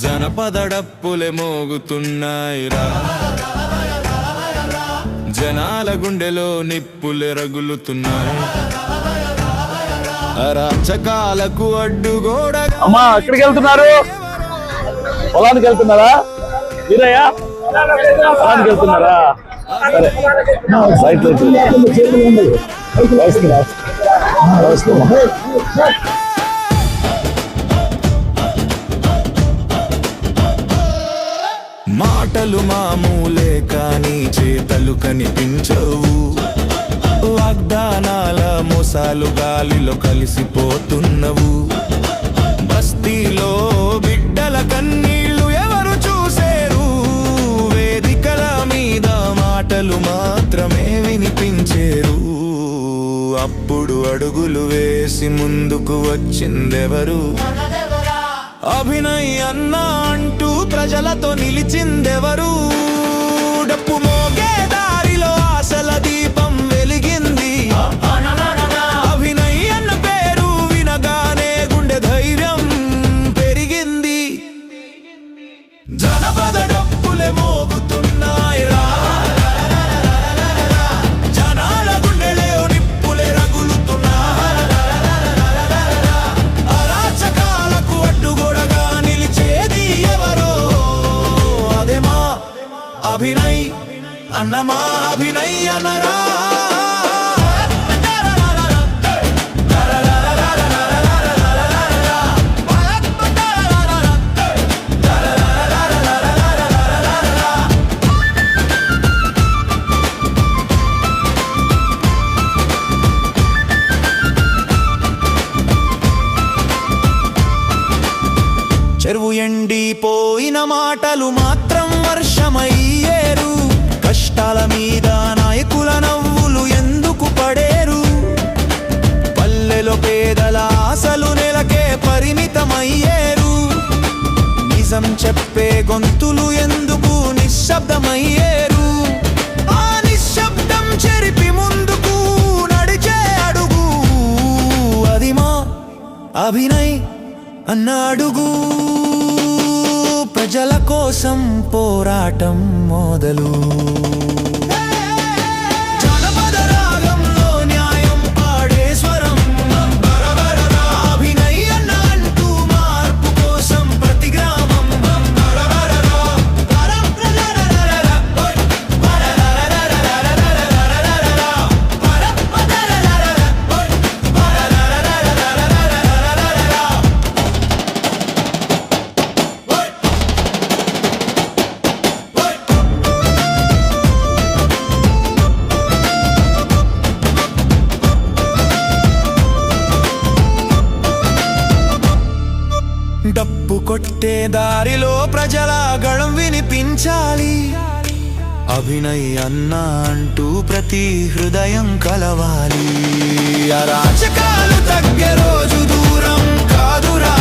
జనపద డప్పులే మోగుతున్నాయిరా, జనాల గుండెలో నిప్పులే రగులుతున్నాయి. అరాచకాలకు అడ్డుగోడ. అమ్మా ఎక్కడికి వెళ్తున్నారు? పొలానికి వెళ్తున్నారా? వీరయ్యా పొలానికి వెళ్తున్నారా? మాటలు మామూలే కానీ చేతలు కనిపించవు. వాగ్దానాల మోసాలు గాలిలో కలిసిపోతున్నవు. బస్తీలో బిడ్డల కన్నీళ్లు ఎవరు చూసేరు? వేదికల మీద మాటలు మాత్రమే వినిపించేరు. అప్పుడు అడుగులు వేసి ముందుకు వచ్చిందెవరు? అభినయ్ అన్నా అంటూ ప్రజలతో నిలిచిందెవరు? డప్పు మోగే దారిలో ఆశల దీపం వెలిగింది. అభినయ్ అన్న పేరు వినగానే గుండె ధైర్యం పెరిగింది. జనపద డప్పులే మోగుతున్నాయిరా, జనాల గుండెలే నిప్పులే రగులుతున్నాయి. అరాచకాలకు అడ్డుగోడగా నిలిచేది ఎవరో? అదేమా అభినయ్ అన్నమా, అభినయ్ అన్నరా. చెరువు ఎండిపోయిన మాటలు మాత్రం వర్షమయ్యేరు. కష్టాల మీద నాయకుల నవ్వులు ఎందుకు పడేరు? పల్లెలో పేదల ఆశలు నెలకే పరిమితమయ్యేరు. నిజం చెప్పే గొంతులు ఎందుకు నిశ్శబ్దమయ్యేరు? ఆ నిశ్శబ్దం చెరిపి ముందుకు నడిచే అడుగు అది మా అభినయ్ అన్న అడుగు. ప్రజల కోసం పోరాటం మొదలు. జనపద రాగంలో న్యాయం పాడే స్వరం. అభినయ్ అన్న అంటూ మార్పు కోసం ప్రతి గ్రామం. డప్పు కొట్టే దారిలో ప్రజల గళం వినిపించాలి. అభినయ్ అన్నా అంటూ ప్రతి హృదయం కలవాలి. అరాచకాలు తగ్గే రోజు దూరం కాదురా.